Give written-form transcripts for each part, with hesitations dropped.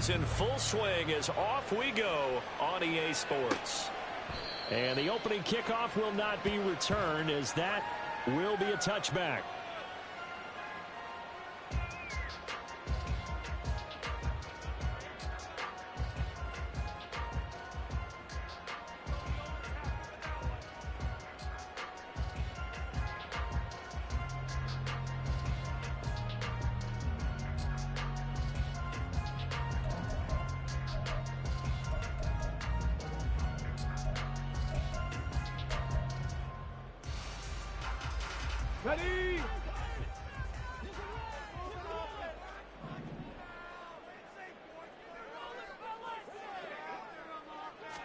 is in full swing as off we go on EA Sports. And the opening kickoff will not be returned, as that will be a touchback.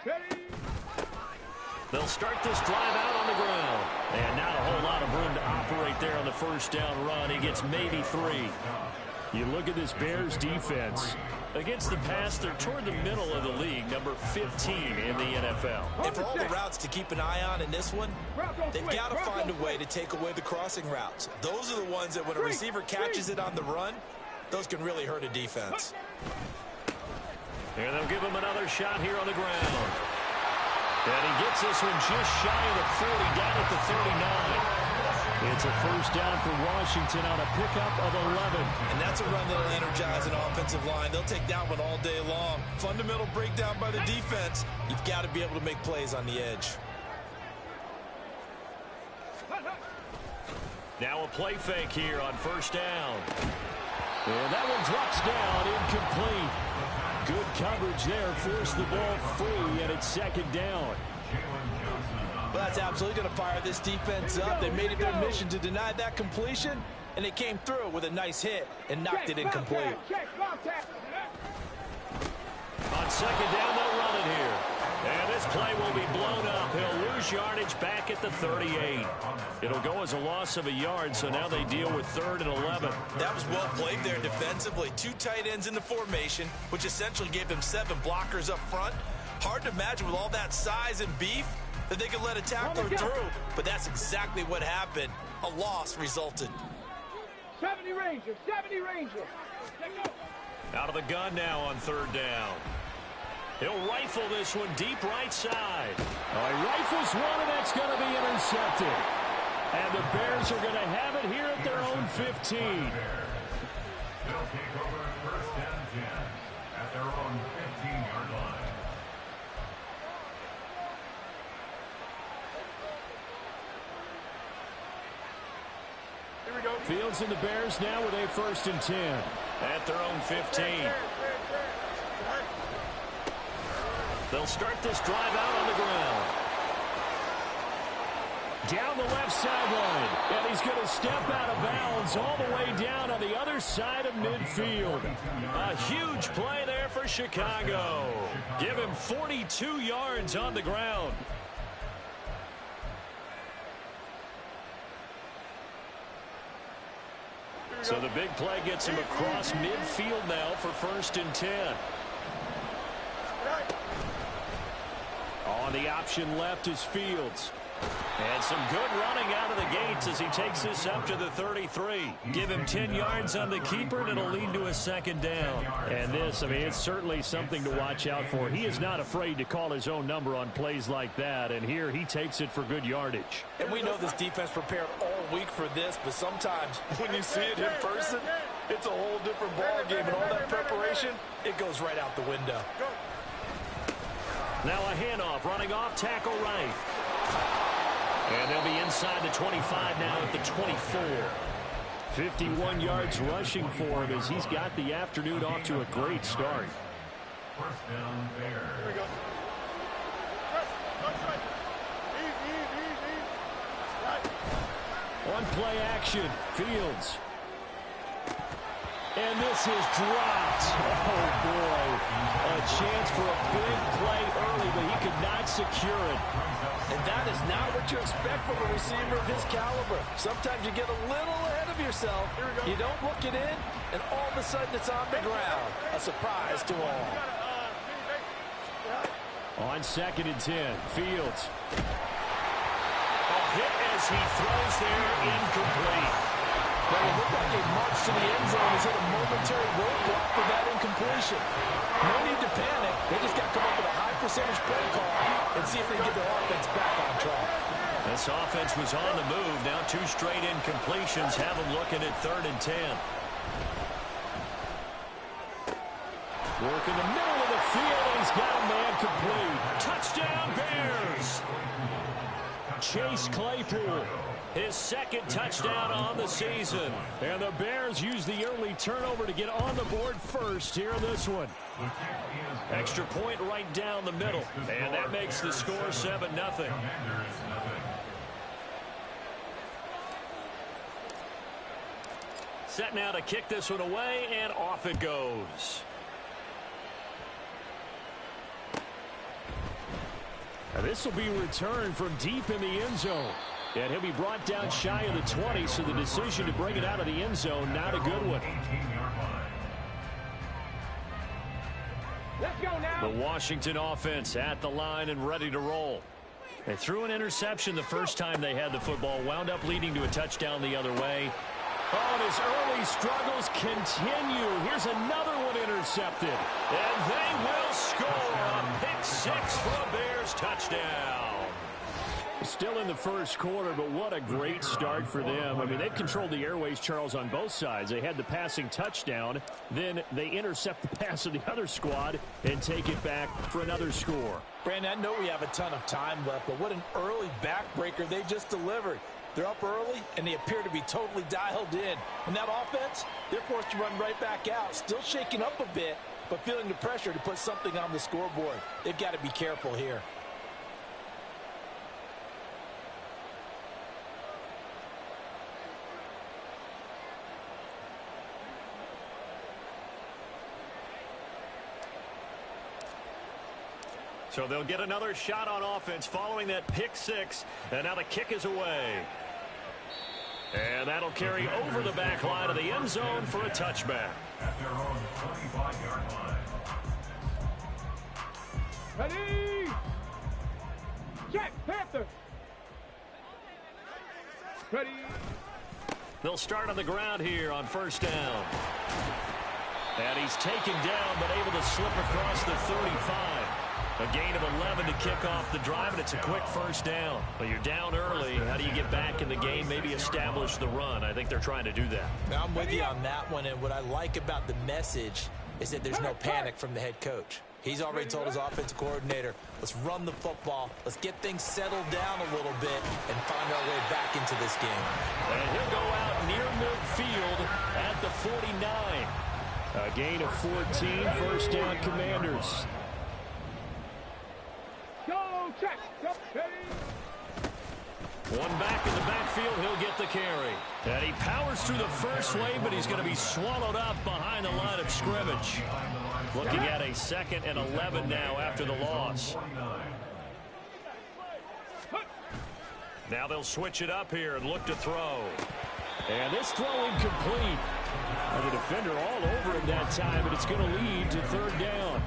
Ready! They'll start this drive out on the ground. And not a whole lot of room to operate there on the first down run. He gets maybe 3. You look at this Bears defense. Against the pass, they're toward the middle of the league, number 15 in the NFL. And for all the routes to keep an eye on in this one, they've got to find a way to take away the crossing routes. Those are the ones that when a receiver catches it on the run, those can really hurt a defense. And they'll give him another shot here on the ground. And he gets this one just shy of the 40, down at the 39. It's a first down for Washington on a pickup of 11. And that's a run that'll energize an offensive line. They'll take that one all day long. Fundamental breakdown by the defense. You've got to be able to make plays on the edge. Now a play fake here on first down. And that one drops down, incomplete. Good coverage there, forced the ball free, and it's second down. Well, that's absolutely going to fire this defense up. They made it their mission to deny that completion, and they came through with a nice hit and knocked it incomplete. On second down, they'll run it here. And this play will be blown up. He'll lose yardage back at the 38. It'll go as a loss of a yard, so now they deal with 3rd and 11. That was well played there defensively. 2 tight ends in the formation, which essentially gave them 7 blockers up front. Hard to imagine with all that size and beef that they could let a tackler through, but that's exactly what happened. A loss resulted. 70 Ranger, 70 Ranger. Out of the gun now on 3rd down. He'll rifle this one deep right side. He rifles one, and that's going to be intercepted. And the Bears are going to have it here at their own 15. They'll take over 1st and 10 at their own 15-yard line. Here we go. Fields and the Bears now with a 1st and 10 at their own 15. They'll start this drive out on the ground. Down the left sideline. And he's going to step out of bounds all the way down on the other side of midfield. A huge play there for Chicago. Give him 42 yards on the ground. So the big play gets him across midfield now for 1st and 10. On the option left is Fields. And some good running out of the gates as he takes this up to the 33. Give him 10 yards on the keeper, and it'll lead to a 2nd down. And this, I mean, it's certainly something to watch out for. He is not afraid to call his own number on plays like that, and here he takes it for good yardage. And we know this defense prepared all week for this, but sometimes when you see it in person, it's a whole different ball game, and all that preparation, it goes right out the window. Now a handoff, running off, tackle right. And they'll be inside the 25 now at the 24. 51 yards rushing for him as he's got the afternoon off to a great start. 1st down, Bears. Here we go. One play action, Fields. And this is dropped. Oh, boy. A chance for a big play early, but he could not secure it. And that is not what you expect from a receiver of his caliber. Sometimes you get a little ahead of yourself. You don't look it in, and all of a sudden it's on the ground. A surprise to all. On 2nd and 10, Fields. A hit as he throws there, incomplete. Well, it looked like a march to the end zone has hit a momentary roadblock for that incompletion. panic. They just got to come up with a high percentage play call and see if they can get their offense back on track. This offense was on the move. Now 2 straight incompletions have them looking at 3rd and 10. Work in the middle of the field, and he's got a man complete. Touchdown, Bears! Chase Claypool, his 2nd touchdown on the season. And the Bears use the early turnover to get on the board first here in this one. Extra point right down the middle, and that makes the score 7-0. Set now to kick this one away, and off it goes. Now this will be returned from deep in the end zone. And he'll be brought down shy of the 20, so the decision to bring it out of the end zone, not a good one. Let's go now. The Washington offense at the line and ready to roll. They threw an interception the first time they had the football, wound up leading to a touchdown the other way. Oh, and his early struggles continue. Here's another one intercepted. And they will score a pick 6 for a Bears touchdown. Still in the first quarter, but what a great start for them. I mean, they've controlled the airways, Charles, on both sides. They had the passing touchdown. Then they intercept the pass of the other squad and take it back for another score. Brandon, I know we have a ton of time left, but what an early backbreaker they just delivered. They're up early, and they appear to be totally dialed in. And that offense, they're forced to run right back out. Still shaking up a bit, but feeling the pressure to put something on the scoreboard. They've got to be careful here. So they'll get another shot on offense following that pick 6. And now the kick is away. And that'll carry over the back line of the end zone for a touchback. At their own 25-yard line. Ready. Check. Panther. Ready. They'll start on the ground here on first down. And he's taken down but able to slip across the 35. A gain of 11 to kick off the drive, and it's a quick first down. But you're down early. How do you get back in the game, maybe establish the run? I think they're trying to do that. Now, I'm with you on that one, and what I like about the message is that there's no panic from the head coach. He's already told his offensive coordinator, let's run the football, let's get things settled down a little bit, and find our way back into this game. And he'll go out near midfield at the 49. A gain of 14, first down Commanders. Go check. Go. Ready. One back in the backfield, he'll get the carry. And he powers through the first wave, but he's going to be swallowed up behind the line of scrimmage. Looking at a 2nd and 11 now after the loss. Now they'll switch it up here and look to throw. And this throw incomplete. And the defender all over him that time, but it's going to lead to 3rd down.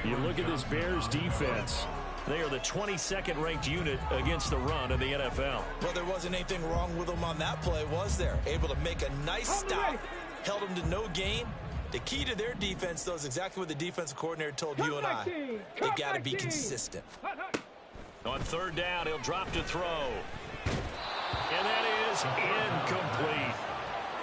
You look at this Bears defense. They are the 22nd ranked unit against the run in the NFL. Well, there wasn't anything wrong with them on that play, was there? Able to make a nice stop, held them to no gain. The key to their defense, though, is exactly what the defensive coordinator told you and I. They've got to be consistent. On 3rd down, he'll drop to throw. And that is incomplete.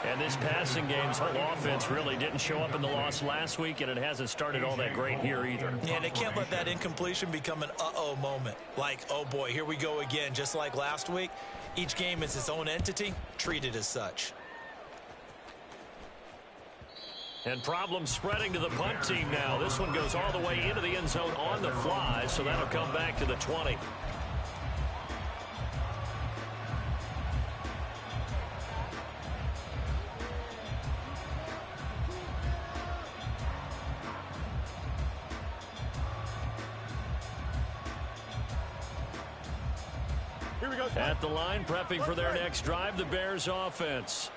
And this passing game's whole offense really didn't show up in the loss last week, and it hasn't started all that great here either. Yeah, they can't let that incompletion become an uh-oh moment. Like, oh boy, here we go again, just like last week. Each game is its own entity, treated as such. And problems spreading to the punt team now. This one goes all the way into the end zone on the fly, so that'll come back to the 20. At the line, prepping for their next drive, the Bears offense.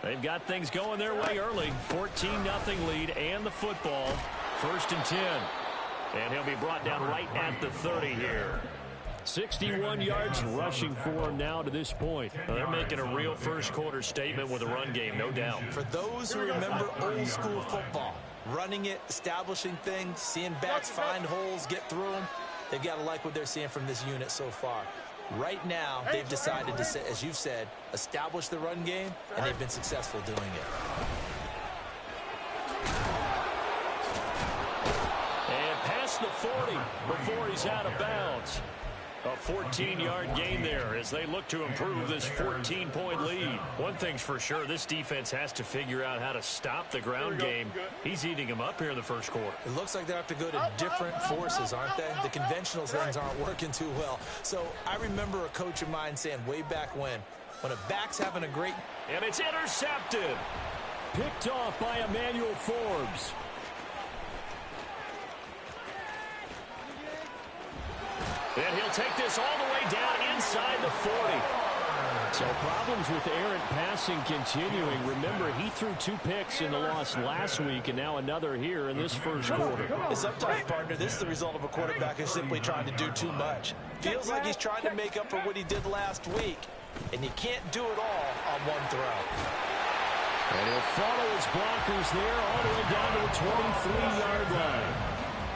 They've got things going their way early. 14-0 lead and the football. 1st and 10. And he'll be brought down right at the 30 here. 61 yards rushing for him now to this point. Well, they're making a real first quarter statement with a run game, no doubt. For those who remember old school football, running it, establishing things, seeing backs find holes, get through them. They've got to like what they're seeing from this unit so far. Right now, they've decided to, as you've said, establish the run game, and they've been successful doing it. And past the 40 before he's out of bounds. A 14-yard gain there as they look to improve this 14-point lead. One thing's for sure, this defense has to figure out how to stop the ground game. He's eating them up here in the first quarter. It looks like they have to go to different forces, aren't they? The conventional things aren't working too well. So I remember a coach of mine saying way back when a back's having a great... And it's intercepted. Picked off by Emmanuel Forbes. And he'll take this all the way down inside the 40. So problems with errant passing continuing. Remember, he threw 2 picks in the loss last week, and now another here in this first quarter. Sometimes, partner, this is the result of a quarterback who's simply trying to do too much. Feels like he's trying to make up for what he did last week, and you can't do it all on one throw. And he'll follow his blockers there all the way down to the 23-yard line.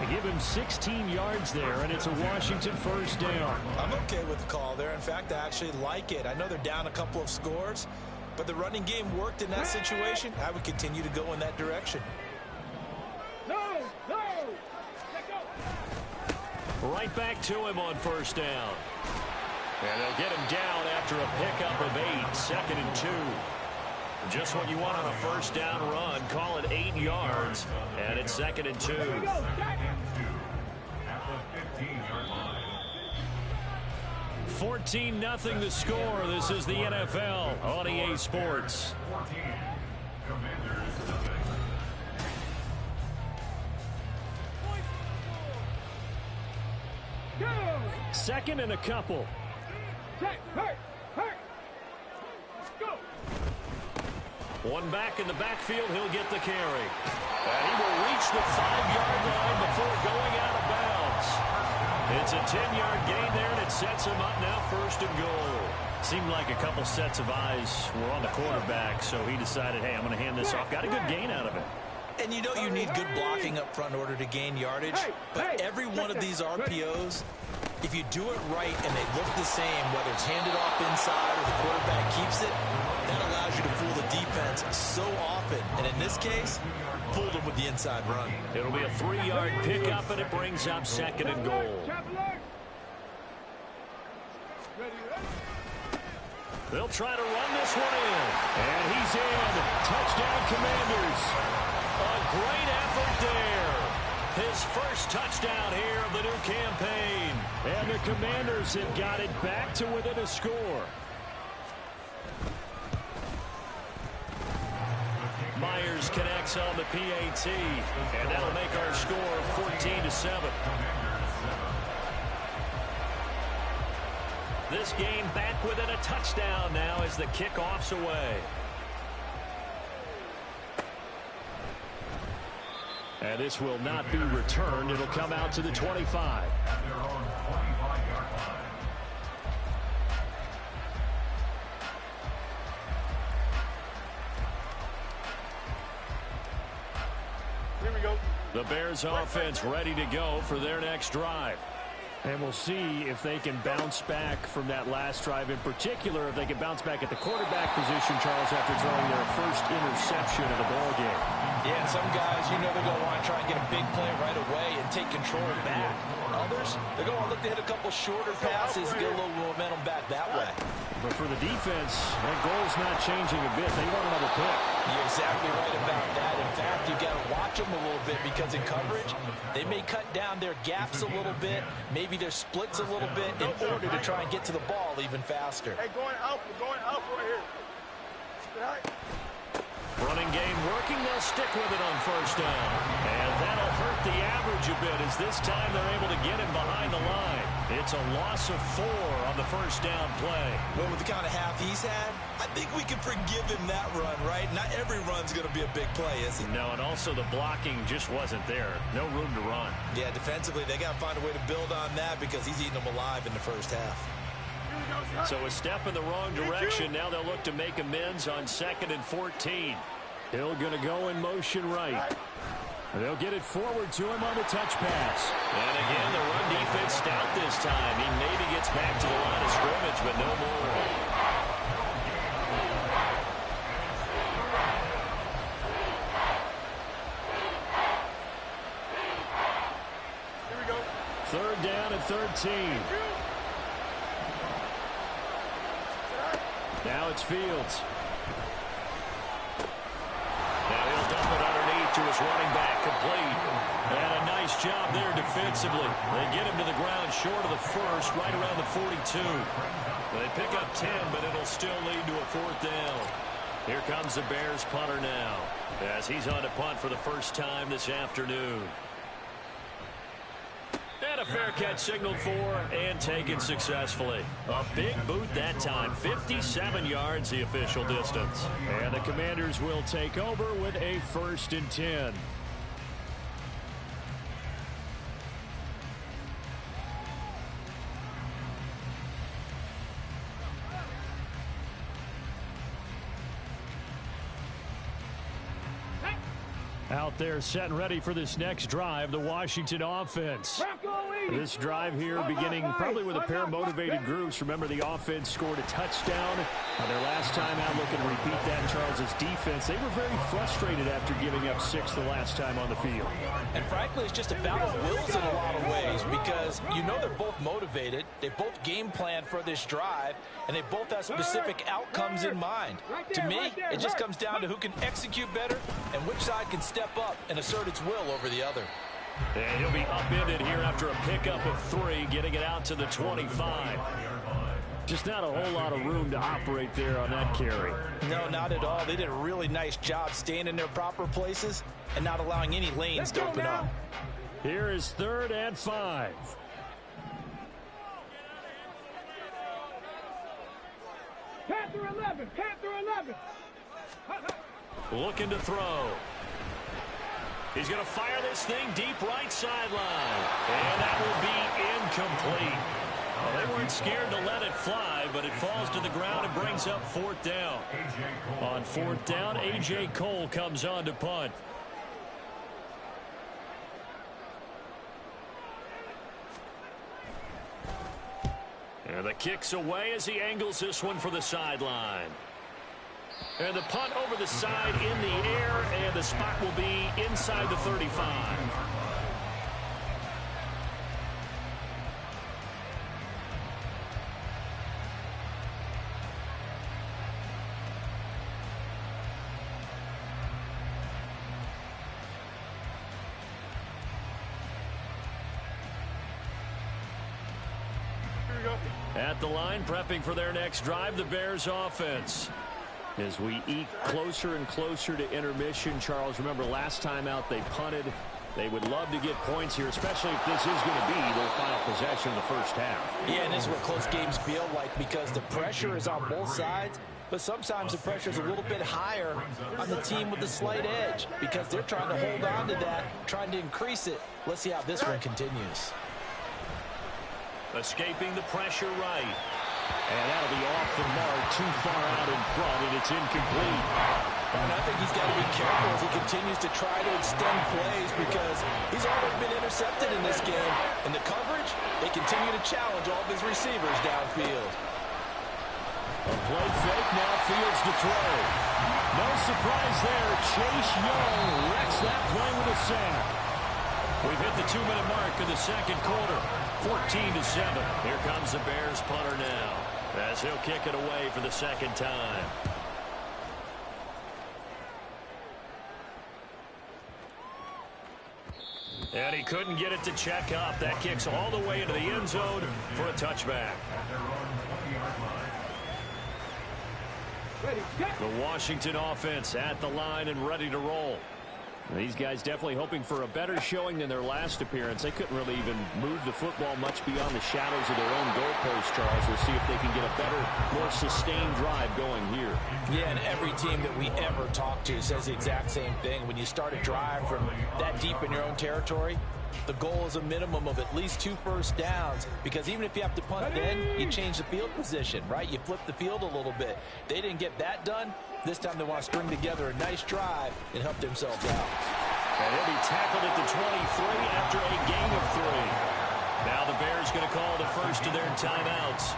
They give him 16 yards there, and it's a Washington first down. I'm okay with the call there. In fact, I actually like it. I know they're down a couple of scores, but the running game worked in that situation. I would continue to go in that direction. No, let go. Right back to him on first down. And they'll get him down after a pickup of 8, 2nd and 2. Just what you want on a first down run. Call it 8 yards, and it's 2nd and 2. 14-0 the score. This is the NFL on EA Sports. 14. Commanders nothing. Second and a couple. Check, hurt. Go. One back in the backfield, he'll get the carry. And he will reach the 5-yard line before going out of bounds. It's a 10-yard gain there, and it sets him up now 1st and goal. Seemed like a couple sets of eyes were on the quarterback, so he decided, hey, I'm going to hand this off. Got a good gain out of it. And you know you need good blocking up front in order to gain yardage, but every one of these RPOs, if you do it right and they look the same, whether it's handed off inside or the quarterback keeps it, that allows you to fool the defense so often. And in this case, fooled them with the inside run. It'll be a 3-yard pickup, and it brings up 2nd and goal. They'll try to run this one in. And he's in. Touchdown, Commanders. A great effort there. His first touchdown here of the new campaign. And the Commanders have got it back to within a score. Myers connects on the PAT. And that'll make our score 14-7. This game back within a touchdown now as the kickoff's away. And this will not be returned. It'll come out to the 25. At their own 25-yard line. Here we go. The Bears offense ready to go for their next drive. And we'll see if they can bounce back from that last drive, in particular, if they can bounce back at the quarterback position, Charles, after throwing their first interception of the ballgame. Yeah, and some guys, you know, they're going to want to try and get a big play right away and take control back. Others, they're going to look to hit a couple shorter passes and get a little momentum back that way. But for the defense, that goal's not changing a bit. They want another pick. You're exactly right about that. In fact, you've got to watch them a little bit because in coverage, they may cut down their gaps a little bit, maybe their splits a little bit in order to try and get to the ball even faster. Hey, going out right here. Right. Running game working. They'll stick with it on first down. And that'll hurt the average a bit as this time they're able to get him behind the line. It's a loss of 4 on the first down play. Well, with the kind of half he's had, I think we can forgive him that run, right? Not every run's going to be a big play, is it? No, and also the blocking just wasn't there. No room to run. Yeah, defensively, they got to find a way to build on that because he's eating them alive in the first half. So a step in the wrong direction. Now they'll look to make amends on 2nd and 14. Hill going to go in motion right. They'll get it forward to him on the touch pass. And again, the run defense stout this time. He maybe gets back to the line of scrimmage, but no more. Here we go. Third down at 13. Now it's Fields. Now he'll dump it underneath to his running back, complete. And a nice job there defensively. They get him to the ground short of the first, right around the 42. They pick up 10, but it'll still lead to a fourth down. Here comes the Bears punter now, as he's on to punt for the first time this afternoon. And a fair catch signaled for and taken successfully. A big boot that time. 57 yards the official distance. And the Commanders will take over with a 1st and 10. Out there set and ready for this next drive, the Washington offense. This drive here beginning probably with a pair of motivated groups. Remember, the offense scored a touchdown their last time out. Looking to repeat that in Charles's defense. They were very frustrated after giving up 6 the last time on the field. And frankly, it's just a battle of wills in a lot of ways because you know they're both motivated. They both game plan for this drive, and they both have specific outcomes in mind. To me, it just comes down to who can execute better and which side can step up and assert its will over the other. And he'll be upended here after a pickup of 3, getting it out to the 25. Just not a whole lot of room to operate there on that carry. No, not at all. They did a really nice job staying in their proper places and not allowing any lanes to open up. Here is 3rd and 5. Panther 11. Panther 11. Looking to throw. He's going to fire this thing deep right sideline. And that will be incomplete. Well, they weren't scared to let it fly, but it falls to the ground and brings up 4th down. On 4th down, A.J. Cole comes on to punt. And the kick's away as he angles this one for the sideline. And the punt over the side in the air, and the spot will be inside the 35. Here we go. At the line, prepping for their next drive, the Bears offense. As we eke closer and closer to intermission, Charles, remember last time out they punted. They would love to get points here, especially if this is going to be their final possession in the first half. Yeah, and this is what close games feel like because the pressure is on both sides, but sometimes the pressure is a little bit higher on the team with the slight edge because they're trying to hold on to that, trying to increase it. Let's see how this one continues. Escaping the pressure right. And that'll be off the mark, too far out in front, and it's incomplete. And I think he's got to be careful as he continues to try to extend plays because he's already been intercepted in this game. In the coverage, they continue to challenge all of his receivers downfield. A play fake, now Fields to throw. No surprise there. Chase Young wrecks that play with a sack. We've hit the 2-minute mark of the second quarter. 14-7. Here comes the Bears punter now, as he'll kick it away for the second time. And he couldn't get it to check up. That kicks all the way into the end zone for a touchback. The Washington offense at the line and ready to roll. These guys definitely hoping for a better showing than their last appearance. They couldn't really even move the football much beyond the shadows of their own goalpost, Charles. We'll see if they can get a better, more sustained drive going here. Yeah, and every team that we ever talk to says the exact same thing. When you start a drive from that deep in your own territory, the goal is a minimum of at least 2 first downs because even if you have to punt then, you change the field position, right? You flip the field a little bit. They didn't get that done. This time they want to string together a nice drive and help themselves out. And he'll be tackled at the 23 after a gain of 3. Now the Bears going to call the first of their timeouts,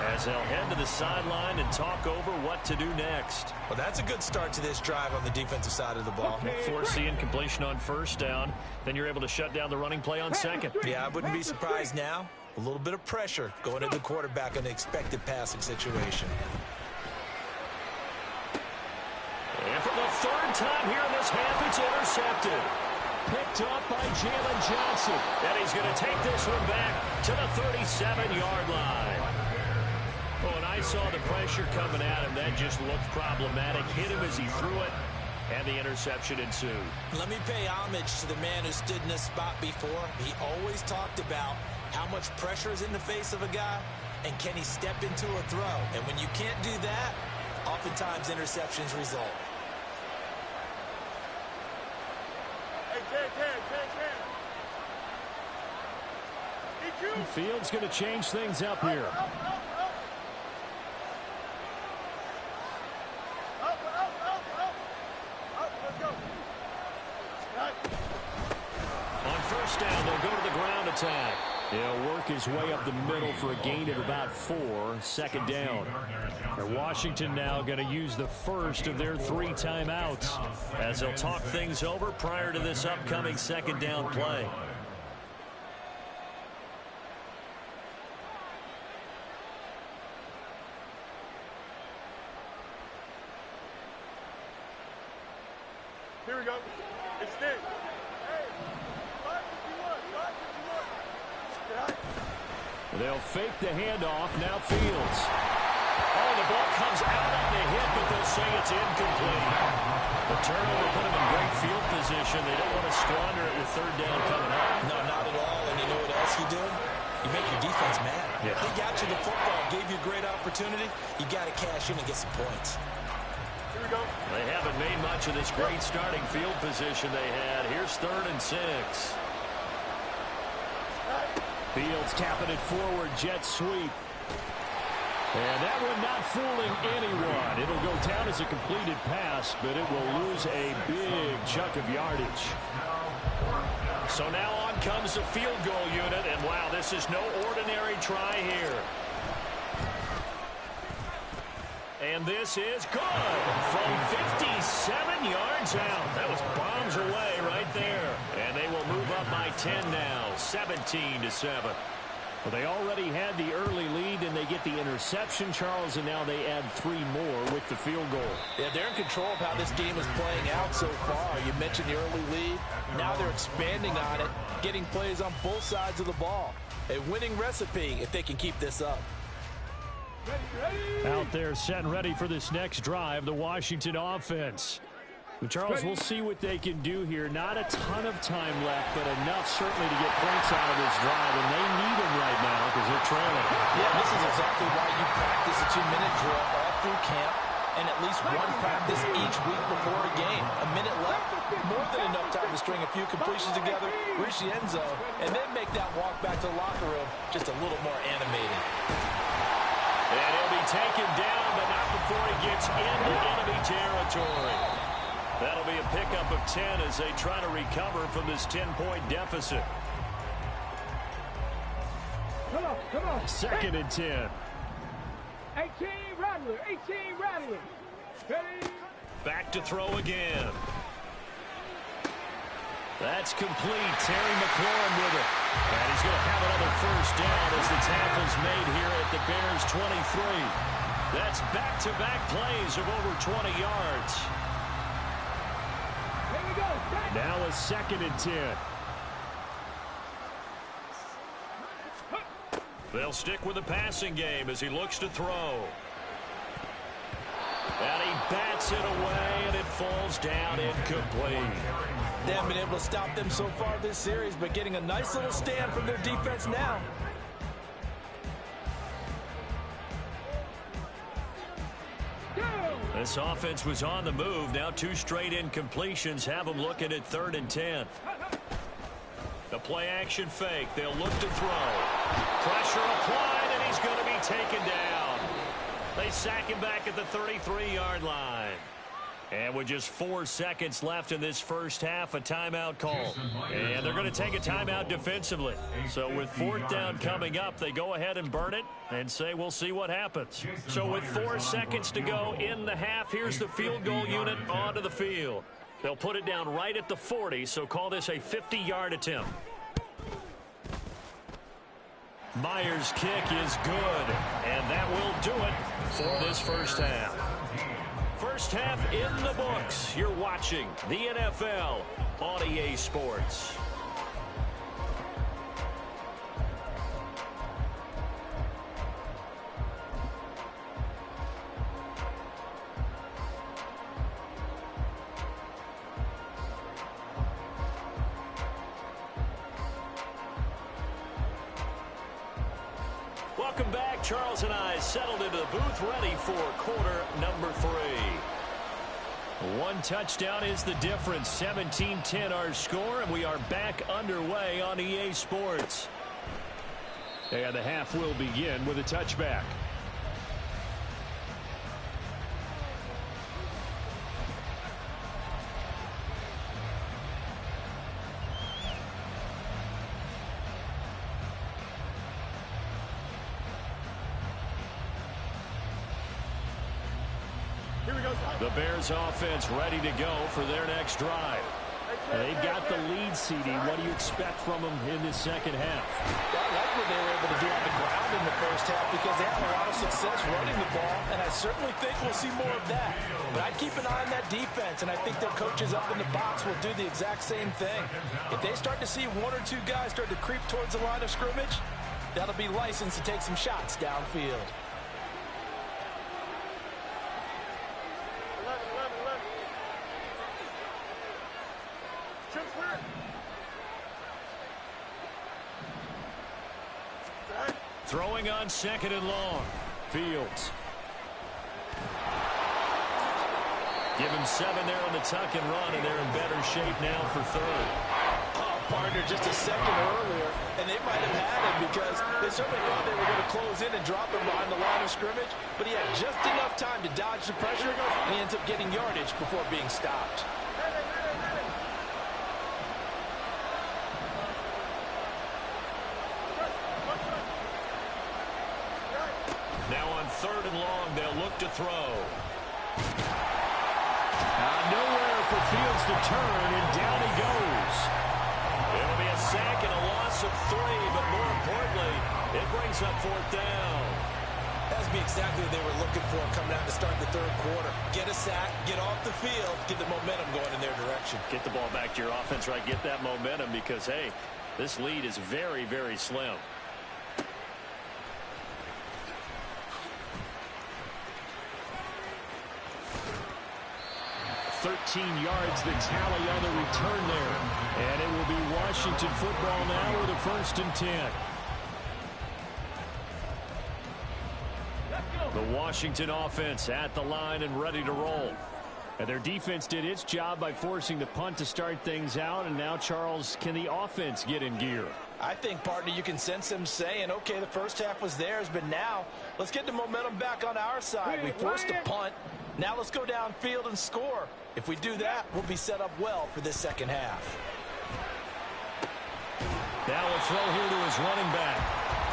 as they'll head to the sideline and talk over what to do next. Well, that's a good start to this drive on the defensive side of the ball. Force the incompletion on first down. Then you're able to shut down the running play on second. Yeah, I wouldn't be surprised now. A little bit of pressure going to the quarterback in an expected passing situation. And for the third time here in this half, it's intercepted. Picked up by Jalen Johnson. And he's going to take this one back to the 37-yard line. Oh, and I saw the pressure coming at him. That just looked problematic. Hit him as he threw it, and the interception ensued. Let me pay homage to the man who stood in this spot before. He always talked about how much pressure is in the face of a guy, and can he step into a throw. And when you can't do that, oftentimes interceptions result. Fields going to change things up here. On first down, they'll go to the ground attack. He'll work his way up the middle for a gain of about 4, second down. And Washington now going to use the first of their 3 timeouts, as they'll talk things over prior to this upcoming second down play. Here we go. It's this. Hey, 551. They'll fake the handoff. Now Fields. Oh, the ball comes out on the hit, but they'll say it's incomplete. The turnover put them in great field position. They don't want to squander it with third down coming up. No, not at all. And you know what else you do? You make your defense mad. Yeah. They got you the football, gave you a great opportunity. You got to cash in and get some points. Here we go. They haven't made much of this great starting field position they had. Here's 3rd and 6. Fields tapping it forward, jet sweep. And that one not fooling anyone. It'll go down as a completed pass, but it will lose a big chunk of yardage. So now on comes the field goal unit, and wow, this is no ordinary try here. And this is good from 57 yards out. That was bombs away right there. And they will move up by 10 now, 17-7. Well, they already had the early lead, and they get the interception, Charles, and now they add 3 more with the field goal. Yeah, they're in control of how this game is playing out so far. You mentioned the early lead. Now they're expanding on it, getting plays on both sides of the ball. A winning recipe if they can keep this up. Out there set and ready for this next drive, the Washington offense. And Charles, we'll see what they can do here. Not a ton of time left, but enough certainly to get points out of this drive, and they need them right now because they're trailing. Yeah, this is exactly why you practice a 2-minute drill all through camp and at least one practice each week before a game. A minute left, more than enough time to string a few completions together, reach the end zone, and then make that walk back to the locker room just a little more animated. And he'll be taken down, but not before he gets into enemy territory. That'll be a pickup of 10 as they try to recover from this 10-point deficit. Come on. 2nd and 10. 18 Rattler. Ready? Back to throw again. That's complete. Terry McLaurin with it. And he's going to have another first down as the tackle's made here at the Bears 23. That's back-to-back plays of over 20 yards. Now a 2nd and 10. They'll stick with the passing game as he looks to throw. And he bats it away, and it falls down incomplete. They haven't been able to stop them so far this series, but getting a nice little stand from their defense now. This offense was on the move. Now 2 straight incompletions have them looking at 3rd and 10. The play-action fake. They'll look to throw. Pressure applied, and he's going to be taken down. They sack him back at the 33-yard line. And with just 4 seconds left in this first half, a timeout call. And they're going to take a timeout defensively. So with 4th down coming up, they go ahead and burn it and say we'll see what happens. So with 4 seconds to go in the half, here's the field goal unit onto the field. They'll put it down right at the 40, so call this a 50-yard attempt. Myers' kick is good, and that will do it for this first half. First half in the books. You're watching the NFL on EA Sports. Welcome back. Charles and I settled into the booth, ready for quarter number 3. 1 touchdown is the difference. 17-10 our score, and we are back underway on EA Sports. And the half will begin with a touchback. The Bears offense ready to go for their next drive. They've got the lead, CD. What do you expect from them in this second half? I like what they were able to do on the ground in the first half because they had a lot of success running the ball, and I certainly think we'll see more of that. But I'd keep an eye on that defense, and I think their coaches up in the box will do the exact same thing. If they start to see 1 or 2 guys start to creep towards the line of scrimmage, that'll be licensed to take some shots downfield. Throwing on 2nd and long. Fields. Give him 7 there on the tuck and run, and they're in better shape now for 3rd. Oh, partner, just a second earlier, and they might have had him because they certainly thought they were going to close in and drop him behind the line of scrimmage, but he had just enough time to dodge the pressure, and he ends up getting yardage before being stopped. Now on 3rd and long, they'll look to throw. Nowhere for Fields to turn, and down he goes. It'll be a sack and a loss of 3, but more importantly, it brings up 4th down. That's be exactly what they were looking for coming out to start the 3rd quarter. Get a sack, get off the field, get the momentum going in their direction. Get the ball back to your offense, right? Get that momentum because, hey, this lead is very, very slim. 13 yards the tally on the return there. And it will be Washington football now with a 1st and 10. The Washington offense at the line and ready to roll. And their defense did its job by forcing the punt to start things out. And now, Charles, can the offense get in gear? I think, partner, you can sense them saying, okay, the first half was theirs, but now let's get the momentum back on our side. We forced a punt. Now let's go downfield and score. If we do that, we'll be set up well for this second half. Now a throw here to his running back.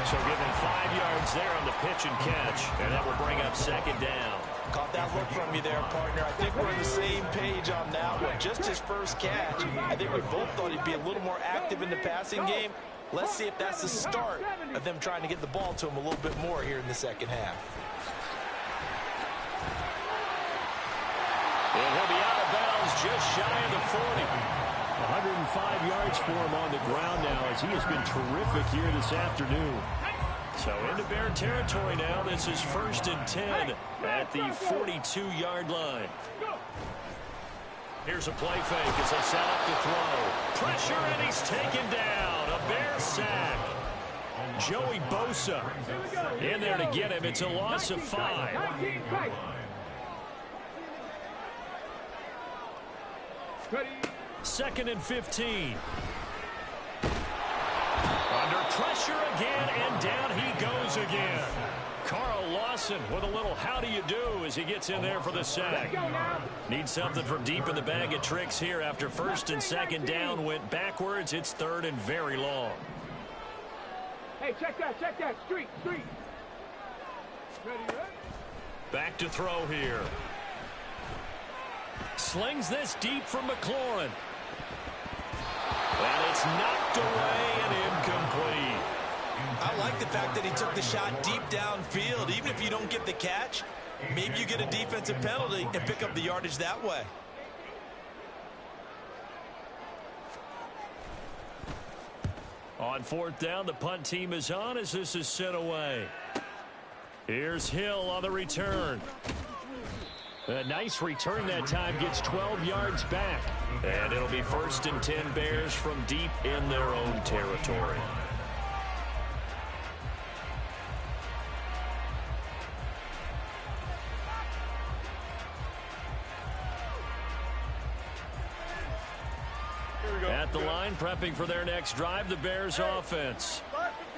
So give him 5 yards there on the pitch and catch. And that will bring up 2nd down. Caught that look from you there, partner. I think we're on the same page on that one. Just his first catch. I think we both thought he'd be a little more active in the passing game. Let's see if that's the start of them trying to get the ball to him a little bit more here in the second half. And he'll be out of bounds just shy of the 40. 105 yards for him on the ground now as he has been terrific here this afternoon. So into Bear territory now. This is 1st and 10 at the 42-yard line. Here's a play fake as they set up to throw. Pressure, and he's taken down. A Bear sack. Joey Bosa in there to get him. It's a loss of 5. Second and 15. Under pressure again, and down he goes again. Carl Lawson with a little how do you do as he gets in there for the sack. Needs something from deep in the bag of tricks here after first and second down went backwards. It's third and very long. Hey, check that. Street. Ready? Back to throw here. Slings this deep from McLaurin. And it's knocked away and incomplete. I like the fact that he took the shot deep downfield. Even if you don't get the catch, maybe you get a defensive penalty and pick up the yardage that way. On fourth down, the punt team is on as this is sent away. Here's Hill on the return. A nice return that time, gets 12 yards back. And it'll be first and 10 Bears from deep in their own territory. At the line, prepping for their next drive, the Bears offense.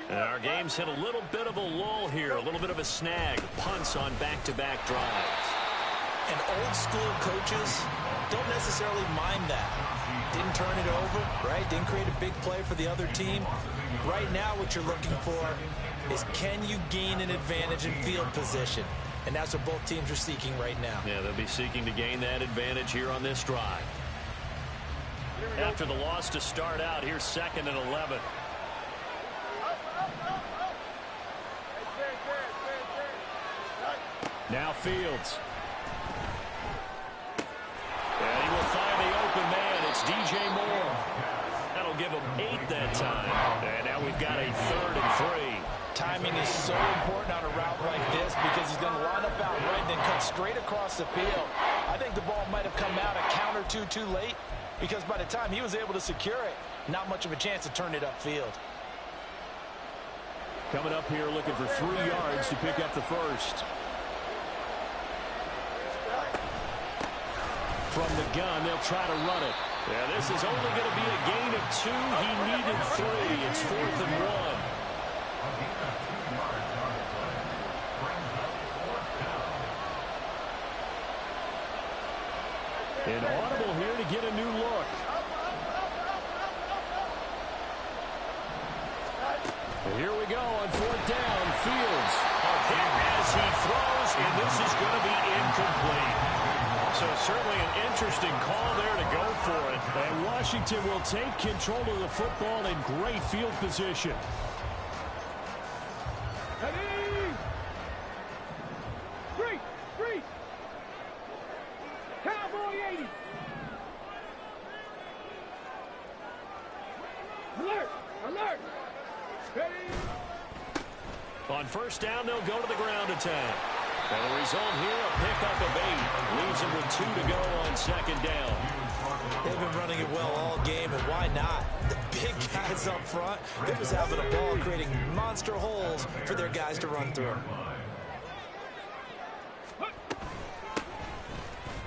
And our game's hit a little bit of a lull here, a little bit of a snag. Punts on back-to-back drives. And old school coaches don't necessarily mind that. Didn't turn it over, right? Didn't create a big play for the other team. Right now what you're looking for is can you gain an advantage in field position? And that's what both teams are seeking right now. Yeah, they'll be seeking to gain that advantage here on this drive. After the loss to start out, here's second and 11. Now Fields. And he will find the open man. It's DJ Moore. That'll give him 8 that time. And now we've got a 3rd and 3. Timing is so important on a route like this because he's going to line up out right and then cut straight across the field. I think the ball might have come out a count or two too late because by the time he was able to secure it, not much of a chance to turn it upfield. Coming up here looking for 3 yards to pick up the first. From the gun, they'll try to run it. Yeah, this is only going to be a gain of 2. He needed 3. It's 4th and 1. Inaudible here to get a new look. And here we go on 4th down. Fields a hit as he throws, and this is going to be incomplete. So certainly an interesting call there to go for it. And Washington will take control of the football in great field position. Street. Cowboy 80. Alert. Ready. On first down, they'll go to the ground attack. And the result here, a pickup of 8. Leaves them with 2 to go on second down. They've been running it well all game, and why not? The big guys up front, they're just having a ball, creating monster holes for their guys to run through.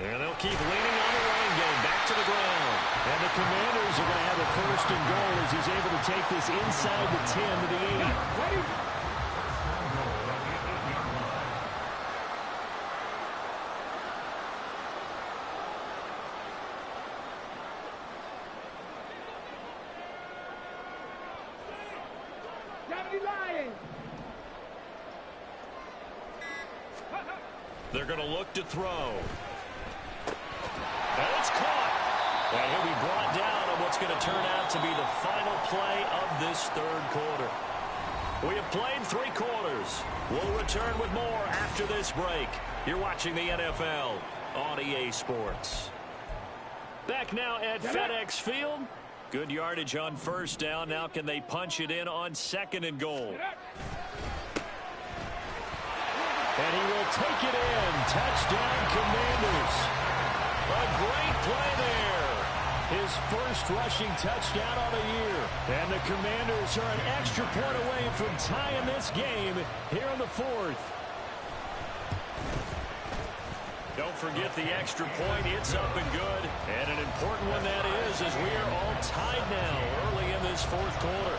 And they'll keep leaning on the running game. Back to the ground. And the Commanders are going to have a first and goal as he's able to take this inside the 10 to the 8. Ready. They're going to look to throw. And it's caught. And he'll be brought down on what's going to turn out to be the final play of this 3rd quarter. We have played 3 quarters. We'll return with more after this break. You're watching the NFL on EA Sports. Back now at FedEx Field. Good yardage on first down. Now can they punch it in on 2nd and goal? And he will take it in. Touchdown, Commanders. A great play there. His first rushing touchdown on the year. And the Commanders are an extra point away from tying this game here in the 4th. Don't forget the extra point. It's up and good. And an important one that is, as we are all tied now early in this 4th quarter.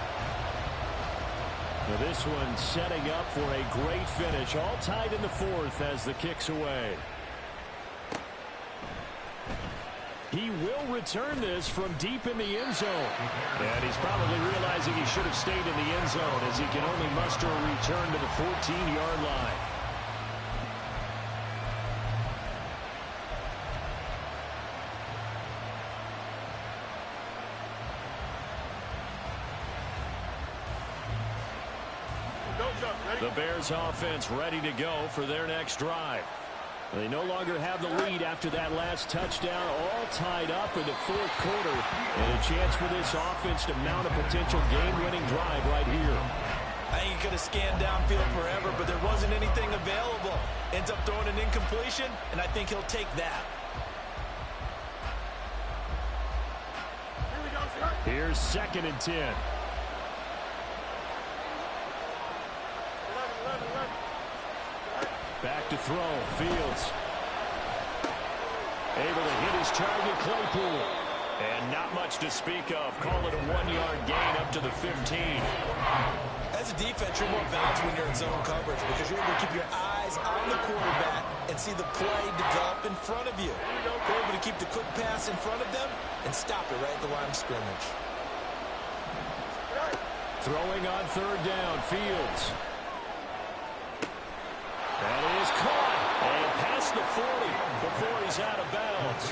Well, this one setting up for a great finish. All tied in the fourth as the kick's away. He will return this from deep in the end zone. And he's probably realizing he should have stayed in the end zone as he can only muster a return to the 14-yard line. The Bears offense ready to go for their next drive. They no longer have the lead after that last touchdown, all tied up in the fourth quarter, and a chance for this offense to mount a potential game-winning drive right here. I think he could have scanned downfield forever, but there wasn't anything available. Ends up throwing an incompletion, and I think he'll take that. Here's 2nd and 10. Back to throw. Fields. Able to hit his target, Claypool. And not much to speak of. Call it a 1-yard gain up to the 15. As a defense, you're more balanced when you're in zone coverage because you're able to keep your eyes on the quarterback and see the play develop in front of you. You're able to keep the quick pass in front of them and stop it right at the line of scrimmage. Throwing on 3rd down, Fields. That is caught. And past the 40 before he's out of bounds.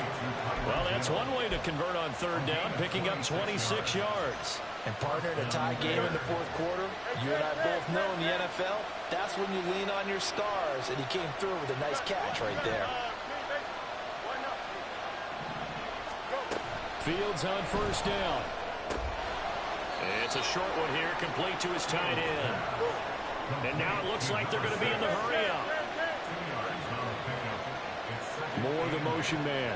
Well, that's one way to convert on 3rd down, picking up 26 yards. And partner, in a tie game in the fourth quarter, you and I both know in the NFL, that's when you lean on your stars, and he came through with a nice catch right there. Fields on 1st down. It's a short one here, complete to his tight end. And now it looks like they're going to be in the hurry-up. More the motion man.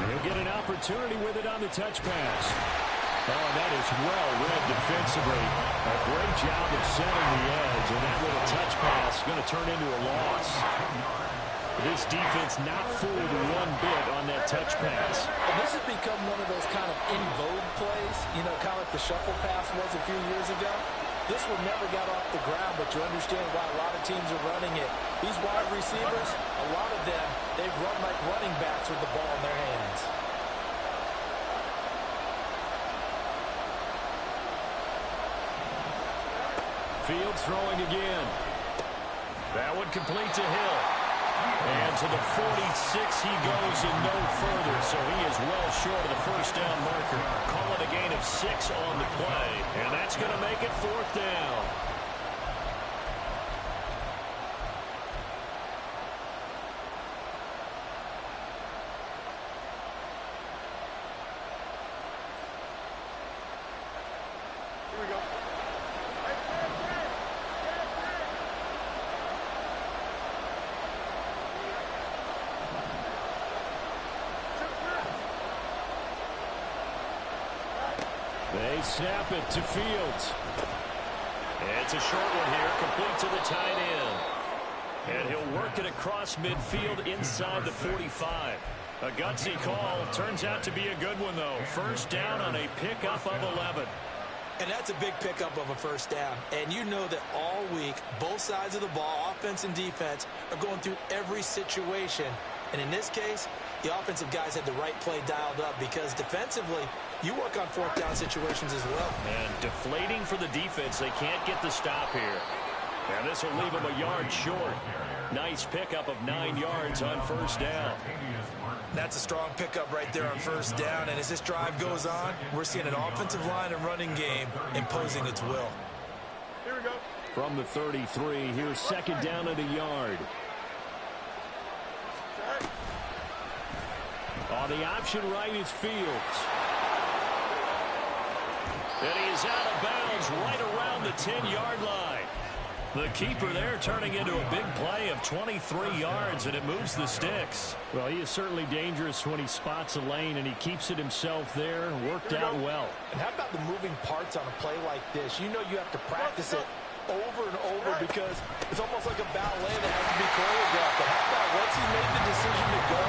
He'll get an opportunity with it on the touch pass. Oh, that is well read defensively. A great job of setting the edge, and that little touch pass is going to turn into a loss. This defense not fooled one bit on that touch pass. And this has become one of those kind of in vogue plays, you know, kind of like the shuffle pass was a few years ago. This one never got off the ground, but you understand why a lot of teams are running it. These wide receivers, a lot of them, they've run like running backs with the ball in their hands. Fields throwing again. That one complete to Hill. And to the 46 he goes and no further, so he is well short of the 1st down marker. Call it a gain of 6 on the play, and that's going to make it 4th down. Here we go. They snap it to Fields. It's a short one here, complete to the tight end. And he'll work it across midfield inside the 45. A gutsy call. Turns out to be a good one, though. 1st down on a pickup of 11. And that's a big pickup of a 1st down. And you know that all week, both sides of the ball, offense and defense, are going through every situation. And in this case, the offensive guys had the right play dialed up because defensively, you work on 4th down situations as well. And deflating for the defense. They can't get the stop here. And this will leave them a yard short. Nice pickup of 9 yards on 1st down. That's a strong pickup right there on 1st down. And as this drive goes on, we're seeing an offensive line and running game imposing its will. Here we go. From the 33, here's 2nd down and a yard. On the option right is Fields. And he is out of bounds right around the 10-yard line. The keeper there turning into a big play of 23 yards, and it moves the sticks. Well, he is certainly dangerous when he spots a lane, and he keeps it himself there. Worked out well. And how about the moving parts on a play like this? You know you have to practice it over and over because it's almost like a ballet that has to be choreographed. But how about once he made the decision to go,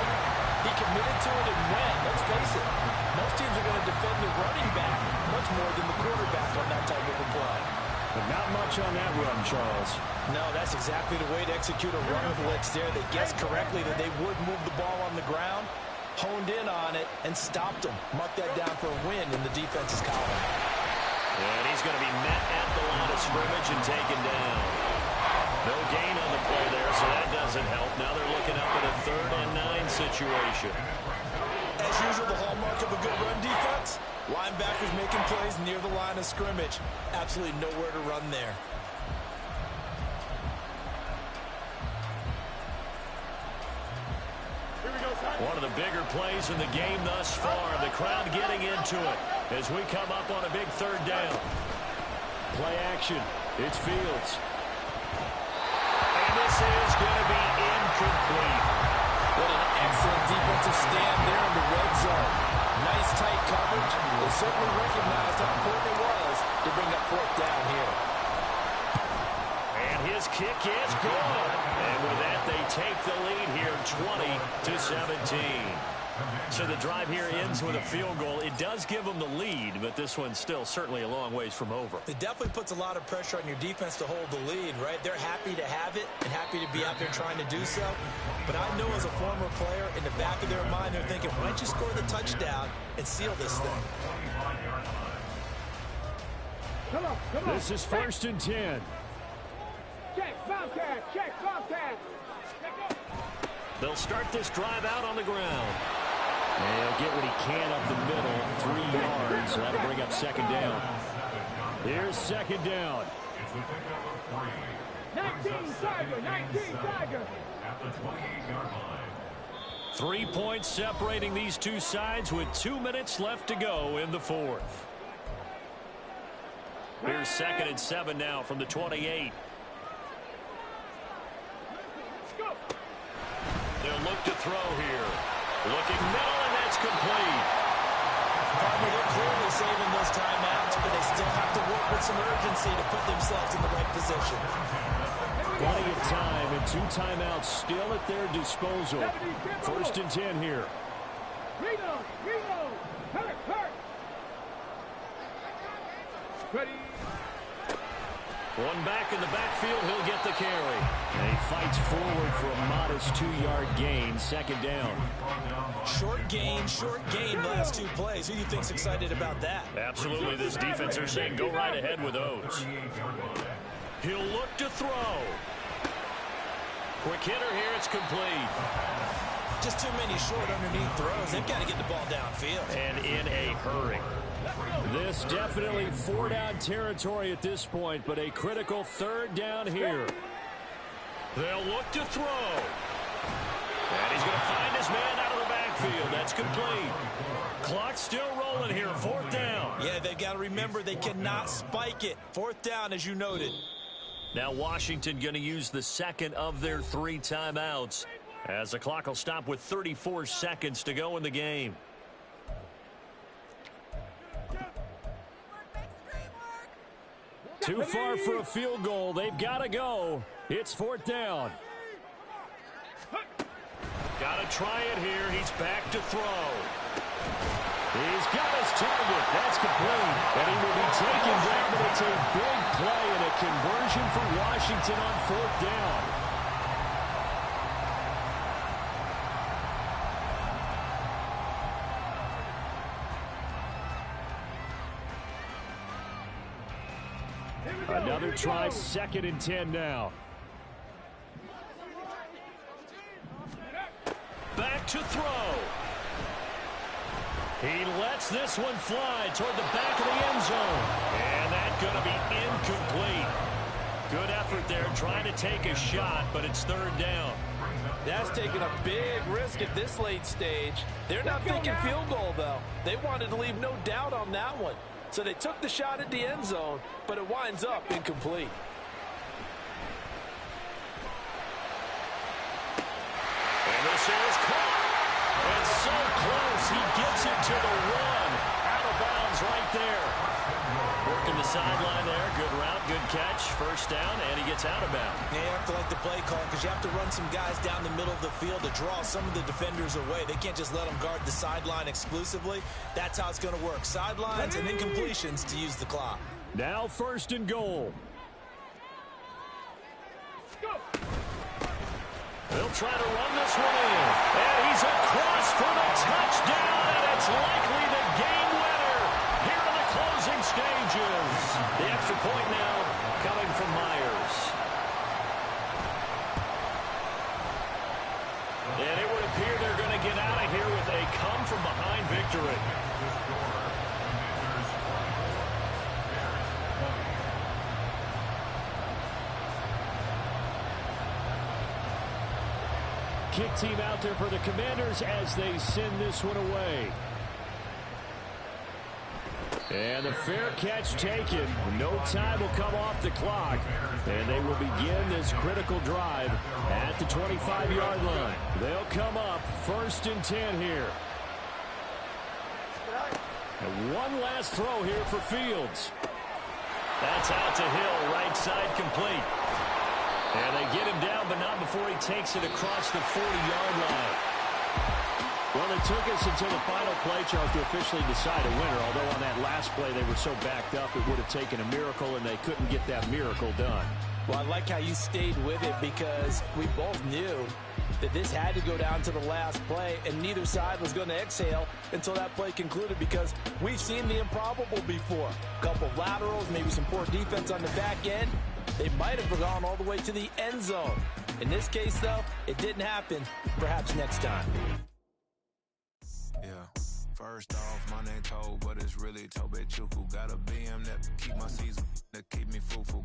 he committed to it and went. Let's face it, most teams are going to defend the running back much more than the quarterback on that type of a play. But not much on that run, Charles. No, that's exactly the way to execute a run blitz there. They guessed correctly that they would move the ball on the ground, honed in on it, and stopped them. Mark that down for a win in the defense's column. And he's going to be met at the line of scrimmage and taken down. No gain on the play there, so that doesn't help. Now they're looking up at a 3rd and 9 situation. As usual, the hallmark of a good run defense, linebackers making plays near the line of scrimmage. Absolutely nowhere to run there. One of the bigger plays in the game thus far. The crowd getting into it as we come up on a big 3rd down. Play action. It's Fields. And this is going to be incomplete. What an excellent defensive stand there in the red zone. Nice tight coverage. They certainly recognized how important it was to bring up 4th down here. And his kick is good. And with that, they take the lead here 20-17. So the drive here ends with a field goal. It does give them the lead, but this one's still certainly a long ways from over. It definitely puts a lot of pressure on your defense to hold the lead, right? They're happy to have it and happy to be out there trying to do so. But I know as a former player, in the back of their mind, they're thinking, why don't you score the touchdown and seal this thing? Come on. This is 1st and 10. Check, Bobcat. They'll start this drive out on the ground. And he'll get what he can up the middle, 3 yards. So that'll bring up 2nd down. Here's 2nd down. 19 Tiger. At the 28-yard line. 3 points separating these two sides with 2 minutes left to go in the 4th. Here's 2nd and 7 now from the 28. They'll look to throw here. Looking middle, and that's complete. Partner, they're clearly saving those timeouts, but they still have to work with some urgency to put themselves in the right position. Plenty of time, and 2 timeouts still at their disposal. 1st and 10 here. Reno. Hurt. Ready. One back in the backfield, he'll get the carry. And he fights forward for a modest 2-yard gain, 2nd down. Short gain, last 2 plays. Who do you think's excited about that? Absolutely, this defense are saying go right ahead with those. He'll look to throw. Quick hitter here, it's complete. Just too many short underneath throws. They've got to get the ball downfield. And in a hurry. This definitely 4-down territory at this point, but a critical 3rd down here. They'll look to throw. And he's going to find his man out of the backfield. That's complete. Clock still rolling here, 4th down. Yeah, they've got to remember they cannot spike it. 4th down, as you noted. Now Washington going to use the 2nd of their 3 timeouts, as the clock will stop with 34 seconds to go in the game. Too far for a field goal. They've got to go. It's 4th down. Got to try it here. He's back to throw. He's got his target. That's complete. And he will be taken down, but it's a big play and a conversion for Washington on 4th down. Another try, 2nd and 10 now. Back to throw. He lets this one fly toward the back of the end zone. And that's going to be incomplete. Good effort there, trying to take a shot, but it's 3rd down. That's taking a big risk at this late stage. They're not thinking field goal, though. They wanted to leave no doubt on that one. So they took the shot at the end zone, but it winds up incomplete. And this is caught. And so close, he gets it to the 1. Out of bounds right there. Working the sideline there. Good route, good catch. 1st down, and he gets out of bounds. Yeah, you have to like the play call because you have to run some guys down the middle of the field to draw some of the defenders away. They can't just let them guard the sideline exclusively. That's how it's going to work. Sidelines and incompletions to use the clock. Now 1st and goal. They'll try to run this one in. And he's across for the touchdown, and it's likely the game winner here in the closing stages. The extra point now coming from Myers. And it would appear they're going to get out of here with a come-from-behind victory. Kick team out there for the Commanders as they send this one away. And the fair catch taken. No time will come off the clock. And they will begin this critical drive at the 25-yard line. They'll come up 1st and 10 here. And one last throw here for Fields. That's out to Hill, right side complete. And they get him down, but not before he takes it across the 40-yard line. Well, it took us until the final play, Charles, to officially decide a winner, although on that last play they were so backed up it would have taken a miracle, and they couldn't get that miracle done. Well, I like how you stayed with it because we both knew that this had to go down to the last play, and neither side was going to exhale until that play concluded because we've seen the improbable before. A couple of laterals, maybe some poor defense on the back end. They might have gone all the way to the end zone. In this case, though, it didn't happen. Perhaps next time. Yeah. First off, my name Toe, but it's really Tobe Chuku. Got a BM that keep my season, that keep me fruitful.